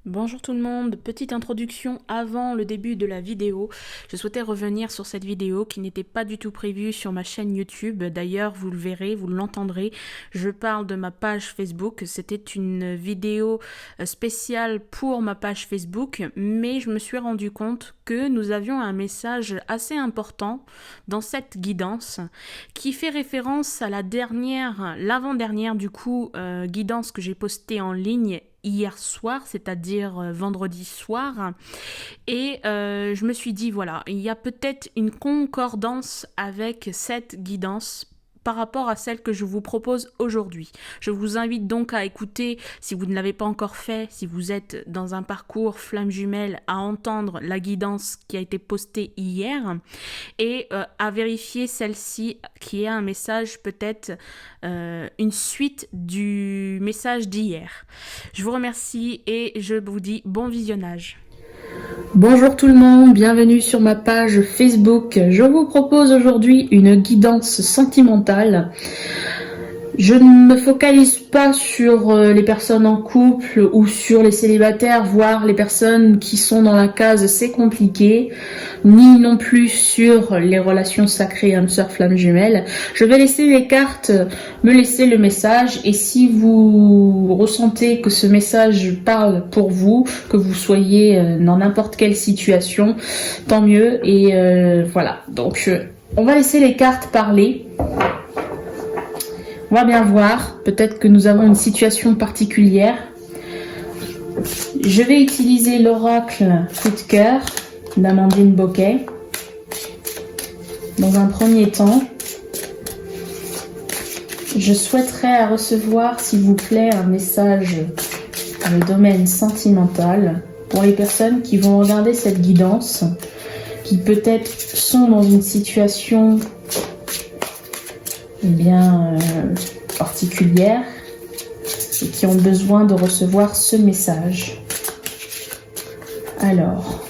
Bonjour tout le monde, petite introduction avant le début de la vidéo. Je souhaitais revenir sur cette vidéo qui n'était pas du tout prévue sur ma chaîne YouTube. D'ailleurs, vous le verrez, vous l'entendrez. Je parle de ma page Facebook. C'était une vidéo spéciale pour ma page Facebook, mais je me suis rendu compte que nous avions un message assez important dans cette guidance qui fait référence à l'avant-dernière guidance que j'ai postée en ligne hier soir, c'est-à-dire vendredi soir, et je me suis dit voilà, il y a peut-être une concordance avec cette guidance par rapport à celle que je vous propose aujourd'hui. Je vous invite donc à écouter, si vous ne l'avez pas encore fait, si vous êtes dans un parcours flamme jumelle, à entendre la guidance qui a été postée hier et à vérifier celle-ci qui est un message peut-être une suite du message d'hier. Je vous remercie et je vous dis bon visionnage. Bonjour tout le monde, bienvenue sur ma page Facebook. Je vous propose aujourd'hui une guidance sentimentale. Je ne me focalise pas sur les personnes en couple ou sur les célibataires, voire les personnes qui sont dans la case c'est compliqué, ni non plus sur les relations sacrées âme sœur flamme jumelle. Je vais laisser les cartes me laisser le message, et si vous ressentez que ce message parle pour vous, que vous soyez dans n'importe quelle situation, tant mieux. Et voilà, donc on va laisser les cartes parler. On va bien voir, peut-être que nous avons une situation particulière. Je vais utiliser l'oracle coup de cœur d'Amandine Boquet. Dans un premier temps, je souhaiterais recevoir, s'il vous plaît, un message dans le domaine sentimental pour les personnes qui vont regarder cette guidance, qui peut-être sont dans une situation particulière et qui ont besoin de recevoir ce message. Alors,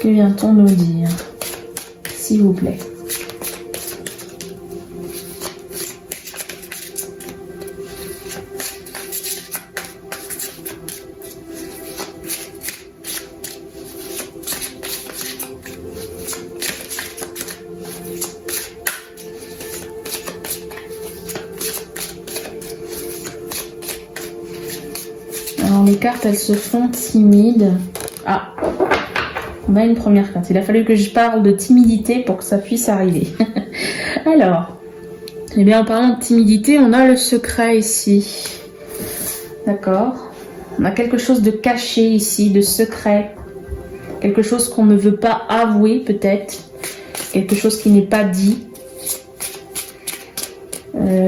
que vient-on nous dire, s'il vous plaît? Alors les cartes, elles se font timides. Ah, on a une première carte. Il a fallu que je parle de timidité pour que ça puisse arriver. Alors, eh bien en parlant de timidité, on a le secret ici. D'accord. On a quelque chose de caché ici, de secret. Quelque chose qu'on ne veut pas avouer peut-être. Quelque chose qui n'est pas dit.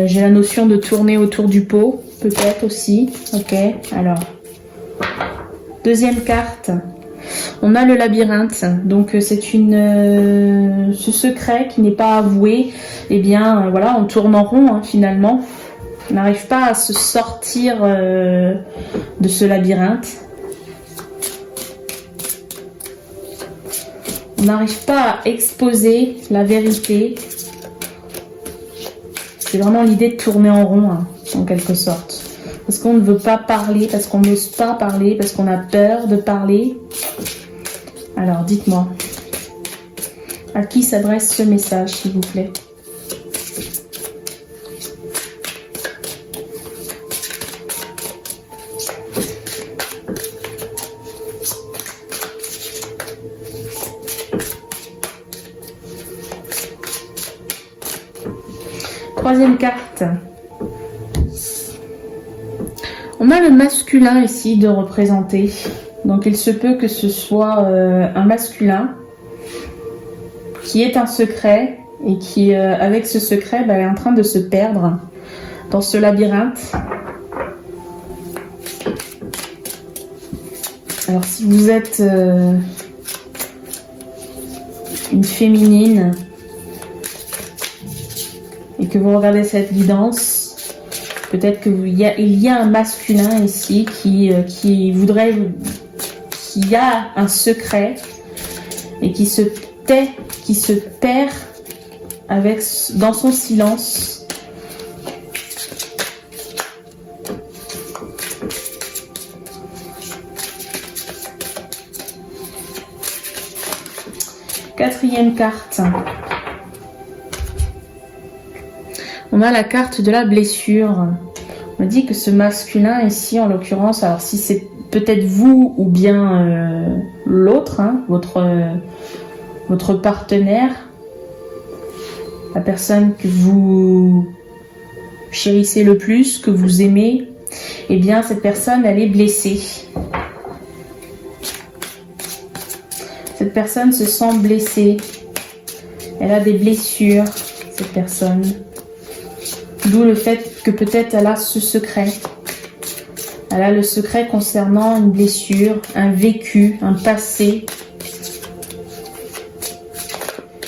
J'ai la notion de tourner autour du pot, peut-être aussi. Ok, alors. Deuxième carte. On a le labyrinthe. Donc c'est ce secret qui n'est pas avoué. Eh bien, voilà, on tourne en rond finalement. On n'arrive pas à se sortir de ce labyrinthe. On n'arrive pas à exposer la vérité. C'est vraiment l'idée de tourner en rond, en quelque sorte. Parce qu'on ne veut pas parler, parce qu'on n'ose pas parler, parce qu'on a peur de parler. Alors, dites-moi, à qui s'adresse ce message, s'il vous plaît? Troisième carte. On a le masculin ici de représenter. Donc il se peut que ce soit un masculin qui est un secret et qui, avec ce secret, est en train de se perdre dans ce labyrinthe. Alors si vous êtes une féminine et que vous regardez cette guidance, peut-être qu'il y a un masculin ici qui voudrait, qui a un secret et qui se tait, qui se perd dans son silence. Quatrième carte. On a la carte de la blessure. On dit que ce masculin ici, en l'occurrence, alors si c'est peut-être vous ou bien l'autre, hein, votre partenaire, la personne que vous chérissez le plus, que vous aimez, eh bien cette personne, elle est blessée. Cette personne se sent blessée. Elle a des blessures, cette personne. D'où le fait que peut-être elle a ce secret. Elle a le secret concernant une blessure, un vécu, un passé.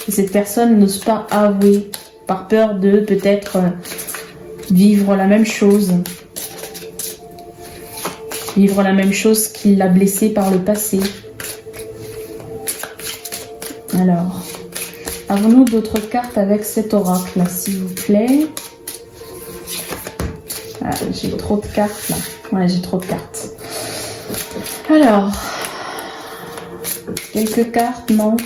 Et cette personne n'ose pas avouer, par peur de peut-être vivre la même chose. Vivre la même chose qui l'a blessée par le passé. Alors, avons-nous d'autres cartes avec cet oracle, s'il vous plaît? Ah, j'ai trop de cartes là. Ouais, j'ai trop de cartes. Alors, quelques cartes, non?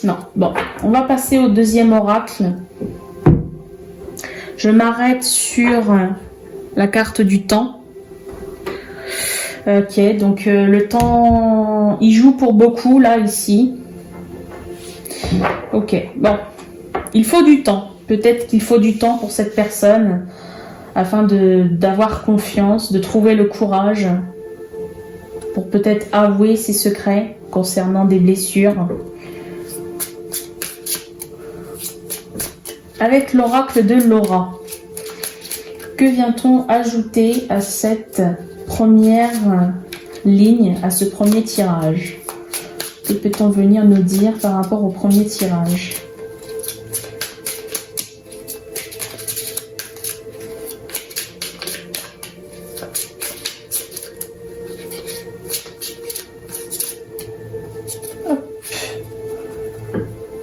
Non. Bon, on va passer au deuxième oracle. Je m'arrête sur la carte du temps. Ok, donc le temps, il joue pour beaucoup là, ici. Ok, bon, il faut du temps. Peut-être qu'il faut du temps pour cette personne afin d'avoir confiance, de trouver le courage pour peut-être avouer ses secrets concernant des blessures. Avec l'oracle de Laura, que vient-on ajouter à cette première ligne, à ce premier tirage? Que peut-on venir nous dire par rapport au premier tirage?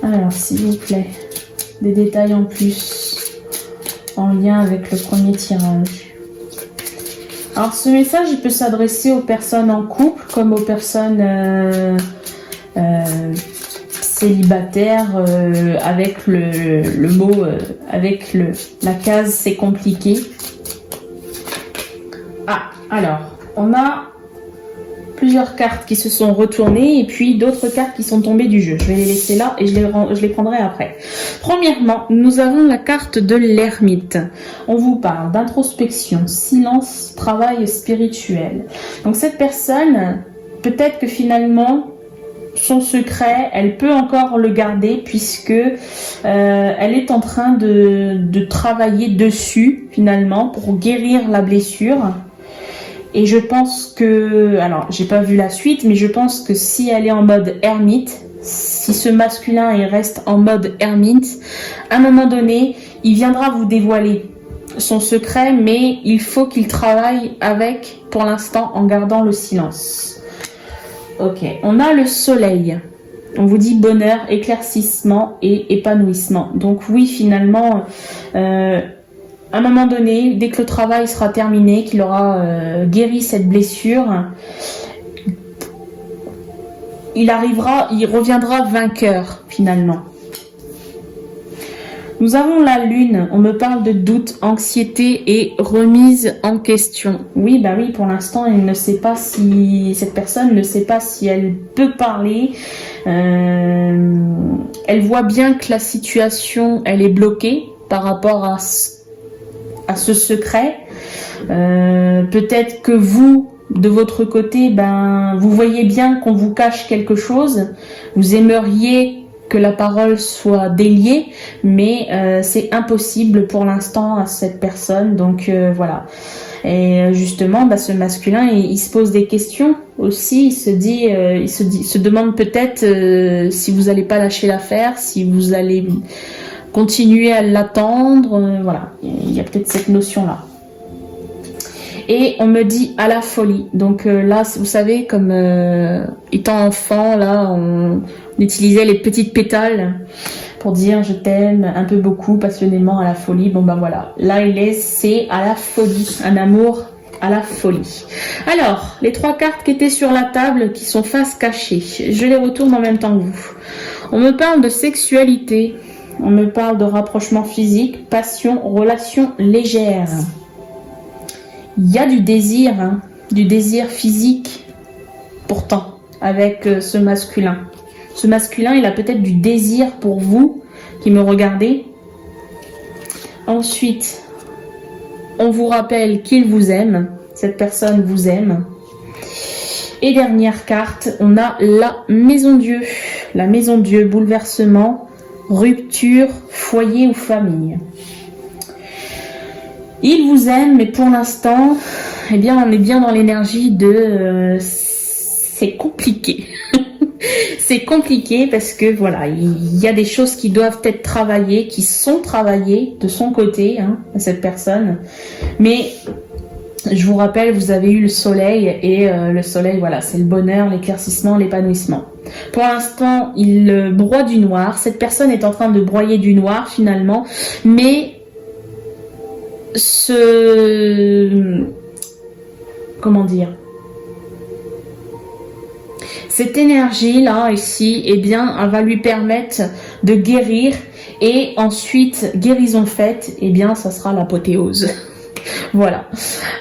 Alors, s'il vous plaît, des détails en plus en lien avec le premier tirage. Alors, ce message, il peut s'adresser aux personnes en couple comme aux personnes célibataires avec le mot, avec la case c'est compliqué. Ah, alors, on a plusieurs cartes qui se sont retournées et puis d'autres cartes qui sont tombées du jeu. Je vais les laisser là et je les prendrai après. Premièrement, nous avons la carte de l'ermite. On vous parle d'introspection, silence, travail spirituel. Donc cette personne, peut-être que finalement, son secret, elle peut encore le garder puisque elle est en train de travailler dessus finalement pour guérir la blessure. Et je pense que, alors j'ai pas vu la suite, mais je pense que si elle est en mode ermite, si ce masculin il reste en mode ermite, à un moment donné, il viendra vous dévoiler son secret, mais il faut qu'il travaille avec, pour l'instant, en gardant le silence. Ok, on a le soleil. On vous dit bonheur, éclaircissement et épanouissement. Donc oui, finalement, à un moment donné, dès que le travail sera terminé, qu'il aura guéri cette blessure, il reviendra vainqueur finalement. Nous avons la lune, on me parle de doute, anxiété et remise en question. Oui, bah oui, pour l'instant, elle ne sait pas si cette personne ne sait pas si elle peut parler. Elle voit bien que la situation, elle est bloquée par rapport à ce secret. Peut-être que vous, de votre côté, ben, vous voyez bien qu'on vous cache quelque chose. Vous aimeriez que la parole soit déliée, mais c'est impossible pour l'instant à cette personne. Donc voilà. Et justement, bah, ce masculin, il se pose des questions aussi. Il se demande peut-être si vous n'allez pas lâcher l'affaire, si vous allez continuer à l'attendre. Voilà, il y a peut-être cette notion-là. Et on me dit à la folie. Donc là, vous savez, comme étant enfant, là, on utilisait les petites pétales pour dire je t'aime un peu beaucoup, passionnément, à la folie. Bon ben voilà, là c'est à la folie, un amour à la folie. Alors, les 3 cartes qui étaient sur la table, qui sont face cachée, je les retourne en même temps que vous. On me parle de sexualité, on me parle de rapprochement physique, passion, relation légère. Il y a du désir physique, pourtant, avec ce masculin. Ce masculin, il a peut-être du désir pour vous, qui me regardez. Ensuite, on vous rappelle qu'il vous aime, cette personne vous aime. Et dernière carte, on a la maison Dieu. La maison Dieu, bouleversement, rupture, foyer ou famille. Il vous aime, mais pour l'instant, eh bien, on est bien dans l'énergie de... c'est compliqué. C'est compliqué parce que voilà, il y a des choses qui doivent être travaillées, qui sont travaillées de son côté, hein, cette personne. Mais je vous rappelle, vous avez eu le soleil et le soleil, voilà, c'est le bonheur, l'éclaircissement, l'épanouissement. Pour l'instant, il broie du noir. Cette personne est en train de broyer du noir finalement, mais comment dire, cette énergie-là, ici, eh bien, elle va lui permettre de guérir. Et ensuite, guérison faite, eh bien, ça sera l'apothéose. Voilà.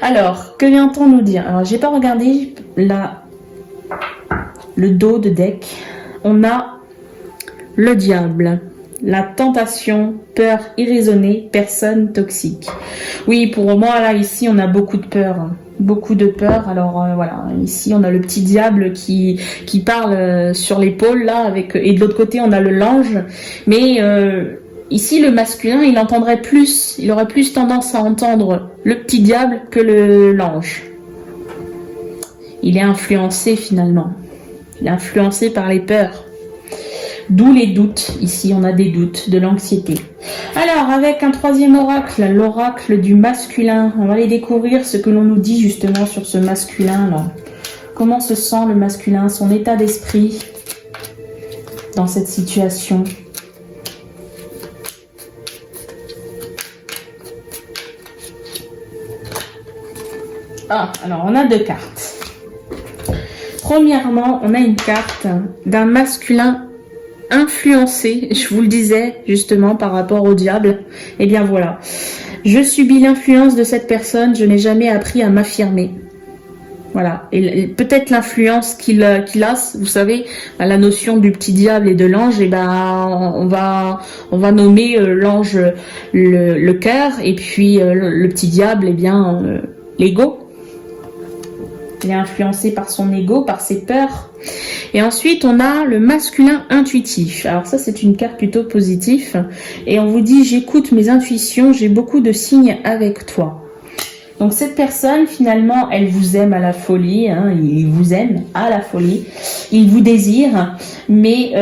Alors, que vient-on nous dire? Alors, j'ai pas regardé le dos de deck. On a le diable, la tentation, peur irraisonnée, personne toxique. Oui, pour moi, là, ici, on a beaucoup de peur. Beaucoup de peur. Alors voilà, ici on a le petit diable qui parle sur l'épaule là, et de l'autre côté on a le l'ange. Mais ici le masculin, il aurait plus tendance à entendre le petit diable que l'ange. Il est influencé finalement. Il est influencé par les peurs. D'où les doutes. Ici, on a des doutes, de l'anxiété. Alors, avec un troisième oracle, l'oracle du masculin, on va aller découvrir ce que l'on nous dit justement sur ce masculin-là. Comment se sent le masculin, son état d'esprit dans cette situation. Ah, alors on a 2 cartes. Premièrement, on a une carte d'un masculin influencé, je vous le disais justement par rapport au diable. Et bien voilà, je subis l'influence de cette personne, je n'ai jamais appris à m'affirmer. Voilà, et peut-être l'influence qu'il a, vous savez, la notion du petit diable et de l'ange, et ben on va nommer l'ange le cœur, et puis le petit diable, et bien l'ego. Il est influencé par son ego, par ses peurs. Et ensuite, on a le masculin intuitif. Alors ça, c'est une carte plutôt positive. Et on vous dit, j'écoute mes intuitions, j'ai beaucoup de signes avec toi. Donc cette personne, finalement, elle vous aime à la folie. Hein, il vous aime à la folie. Il vous désire, mais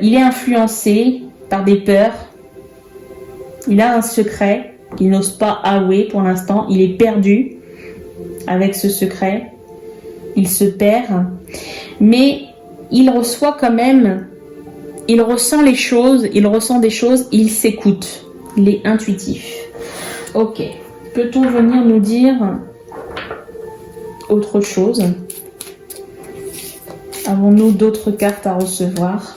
il est influencé par des peurs. Il a un secret qu'il n'ose pas avouer pour l'instant. Il est perdu avec ce secret. Il se perd, mais il reçoit quand même, il ressent les choses, il ressent des choses, il s'écoute, il est intuitif. Ok, peut-on venir nous dire autre chose? Avons-nous d'autres cartes à recevoir?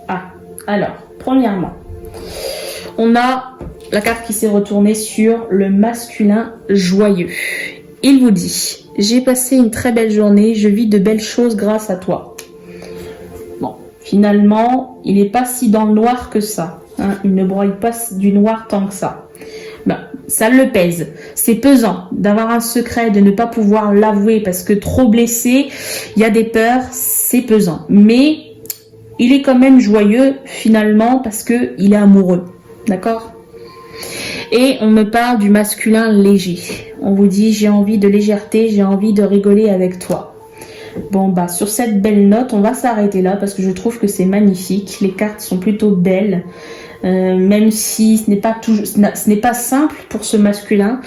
Ah, alors, premièrement, on a la carte qui s'est retournée sur le masculin joyeux. Il vous dit... J'ai passé une très belle journée, je vis de belles choses grâce à toi. Bon, finalement, il n'est pas si dans le noir que ça. Hein, il ne broye pas du noir tant que ça. Ben, ça le pèse. C'est pesant d'avoir un secret, de ne pas pouvoir l'avouer parce que trop blessé, il y a des peurs, c'est pesant. Mais il est quand même joyeux finalement parce qu'il est amoureux. D'accord ? Et on me parle du masculin léger. On vous dit, j'ai envie de légèreté, j'ai envie de rigoler avec toi. Bon, bah, sur cette belle note, on va s'arrêter là parce que je trouve que c'est magnifique. Les cartes sont plutôt belles. Même si ce n'est pas simple pour ce masculin,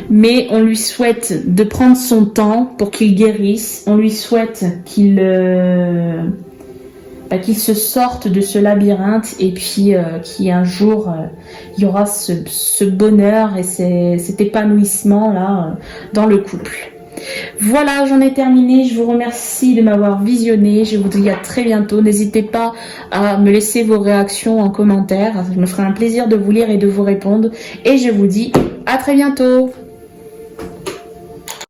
mais on lui souhaite de prendre son temps pour qu'il guérisse. On lui souhaite qu'il qu'ils se sortent de ce labyrinthe et puis qu'un jour il y aura ce bonheur et cet épanouissement là dans le couple. Voilà, j'en ai terminé. Je vous remercie de m'avoir visionné. Je vous dis à très bientôt. N'hésitez pas à me laisser vos réactions en commentaire. Je me ferai un plaisir de vous lire et de vous répondre. Et je vous dis à très bientôt.